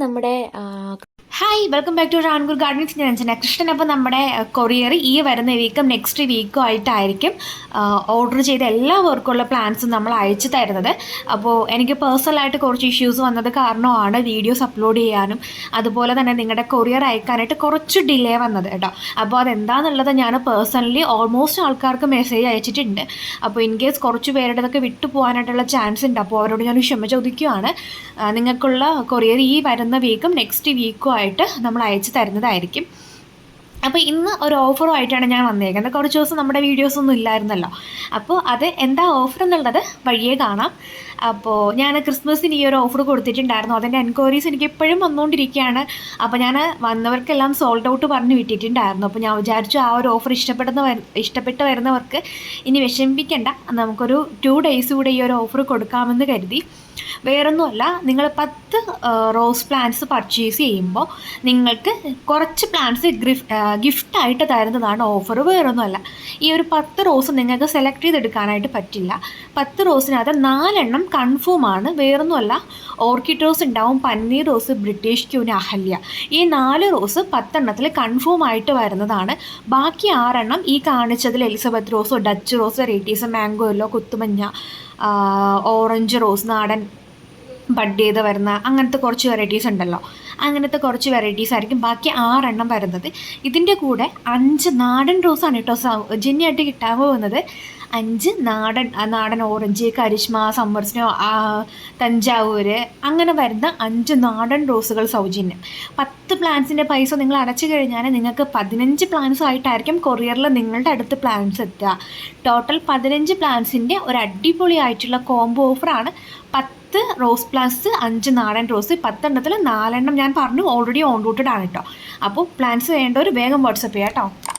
നമ്മുടെ hi welcome back to Rankoor gardens. ഞാൻ അഞ്ജന കൃഷ്ണൻ. അപ്പോൾ നമ്മുടെ കൊറിയർ ഈ വരുന്ന വീക്കും നെക്സ്റ്റ് വീക്കും ആയിട്ടായിരിക്കും ഓർഡർ ചെയ്ത എല്ലാവർക്കുള്ള പ്ലാൻസും നമ്മൾ അയച്ചു തരുന്നത്. അപ്പോൾ എനിക്ക് പേഴ്സണലായിട്ട് കുറച്ച് ഇഷ്യൂസ് വന്നത് കാരണമാണ് വീഡിയോസ് അപ്ലോഡ് ചെയ്യാനും അതുപോലെ തന്നെ നിങ്ങളുടെ കൊറിയർ അയക്കാനായിട്ട് കുറച്ച് ഡിലേ വന്നത് കേട്ടോ. അപ്പോൾ അതെന്താണെന്നുള്ളത് ഞാൻ പേഴ്സണലി ഓൾമോസ്റ്റ് ആൾക്കാർക്ക് മെസ്സേജ് അയച്ചിട്ടുണ്ട്. അപ്പോൾ ഇൻ കേസ് കുറച്ച് പേരുടേതൊക്കെ വിട്ടു പോകാനായിട്ടുള്ള ചാൻസ് ഉണ്ട്. അപ്പോൾ അവരോട് ഞാൻ ക്ഷമ ചോദിക്കുകയാണ്. നിങ്ങൾക്കുള്ള കൊറിയർ ഈ വരുന്ന വീക്കും നെക്സ്റ്റ് വീക്കും ആയിട്ട് നമ്മൾ അയച്ചു തരുന്നതായിരിക്കും. അപ്പോൾ ഇന്ന് ഒരു ഓഫറുമായിട്ടാണ് ഞാൻ വന്നേക്കുന്നത്. കുറച്ച് ദിവസം നമ്മുടെ വീഡിയോസൊന്നും ഇല്ലായിരുന്നല്ലോ. അപ്പോൾ അത് എന്താ ഓഫർ എന്നുള്ളത് വഴിയേ കാണാം. അപ്പോൾ ഞാൻ ക്രിസ്മസിന് ഈ ഒരു ഓഫർ കൊടുത്തിട്ടുണ്ടായിരുന്നു. അതിൻ്റെ എൻക്വയറീസ് എനിക്ക് എപ്പോഴും വന്നുകൊണ്ടിരിക്കുകയാണ്. അപ്പോൾ ഞാൻ വന്നവർക്കെല്ലാം സോൾഡ് ഔട്ട് പറഞ്ഞ് വിട്ടിട്ടുണ്ടായിരുന്നു. അപ്പോൾ ഞാൻ വിചാരിച്ചു ആ ഒരു ഓഫർ ഇഷ്ടപ്പെട്ട് വരുന്നവർക്ക് ഇനി വിഷമിപ്പിക്കേണ്ട, നമുക്കൊരു 2 ഡേയ്സ് കൂടെ ഈ ഒരു ഓഫർ കൊടുക്കാമെന്ന് കരുതി. വേറൊന്നുമല്ല, നിങ്ങൾ 10 റോസ് പ്ലാന്റ്സ് പർച്ചേസ് ചെയ്യുമ്പോൾ നിങ്ങൾക്ക് കുറച്ച് പ്ലാന്റ്സ് ഗിഫ്റ്റായിട്ട് തരുന്നതാണ് ഓഫർ. വേറൊന്നുമല്ല, ഈ ഒരു 10 റോസ് നിങ്ങൾക്ക് സെലക്ട് ചെയ്തെടുക്കാനായിട്ട് പറ്റില്ല. 10 റോസിനകത്ത് 4 എണ്ണം കൺഫേം ആണ്. വേറൊന്നുമല്ല, ഓർക്കിഡ് റോസ് ഉണ്ടാവും, paneer rose, British queen, Ahalya. ഈ 4 റോസ് 10 എണ്ണത്തിൽ കൺഫേം ആയിട്ട് വരുന്നതാണ്. ബാക്കി 6 എണ്ണം ഈ കാണിച്ചതിൽ എലിസബത്ത് റോസോ, Dutch rose, varieties, mango yellow, കുത്തുമഞ്ഞ, ഓറഞ്ച് റോസ്, നാടൻ ബഡ് ചെയ്ത് വരുന്ന അങ്ങനത്തെ കുറച്ച് വെറൈറ്റീസ് ഉണ്ടല്ലോ, അങ്ങനത്തെ കുറച്ച് വെറൈറ്റീസ് ആയിരിക്കും ബാക്കി 6 എണ്ണം വരുന്നത്. ഇതിൻ്റെ കൂടെ 5 നാടൻ റോസാണ് കേട്ടോ സൗജന്യമായിട്ട് കിട്ടാൻ പോകുന്നത്. 5 നാടൻ orange, Karishma, summer snow, Thanjavur, അങ്ങനെ വരുന്ന 5 നാടൻ റോസുകൾ സൗജന്യം. 10 പ്ലാൻസിൻ്റെ പൈസ നിങ്ങൾ അടച്ചു കഴിഞ്ഞാൽ നിങ്ങൾക്ക് 15 പ്ലാൻസ് ആയിട്ടായിരിക്കും കൊറിയറിൽ നിങ്ങളുടെ അടുത്ത് പ്ലാൻസ് എത്തുക. ടോട്ടൽ 15 പ്ലാൻസിൻ്റെ ഒരു അടിപൊളിയായിട്ടുള്ള കോംബോ ഓഫറാണ്. 10 റോസ് പ്ലാന്റ്സ്, 5 നാടൻ റോസ്, 10 എണ്ണത്തിൽ 4 എണ്ണം ഞാൻ പറഞ്ഞു ഓൾറെഡി ഓൺ റൂട്ടഡ് ആണ് കേട്ടോ. അപ്പോൾ പ്ലാൻസ് വേണ്ടവർ വേഗം വാട്സപ്പ് ചെയ്യാം കേട്ടോ.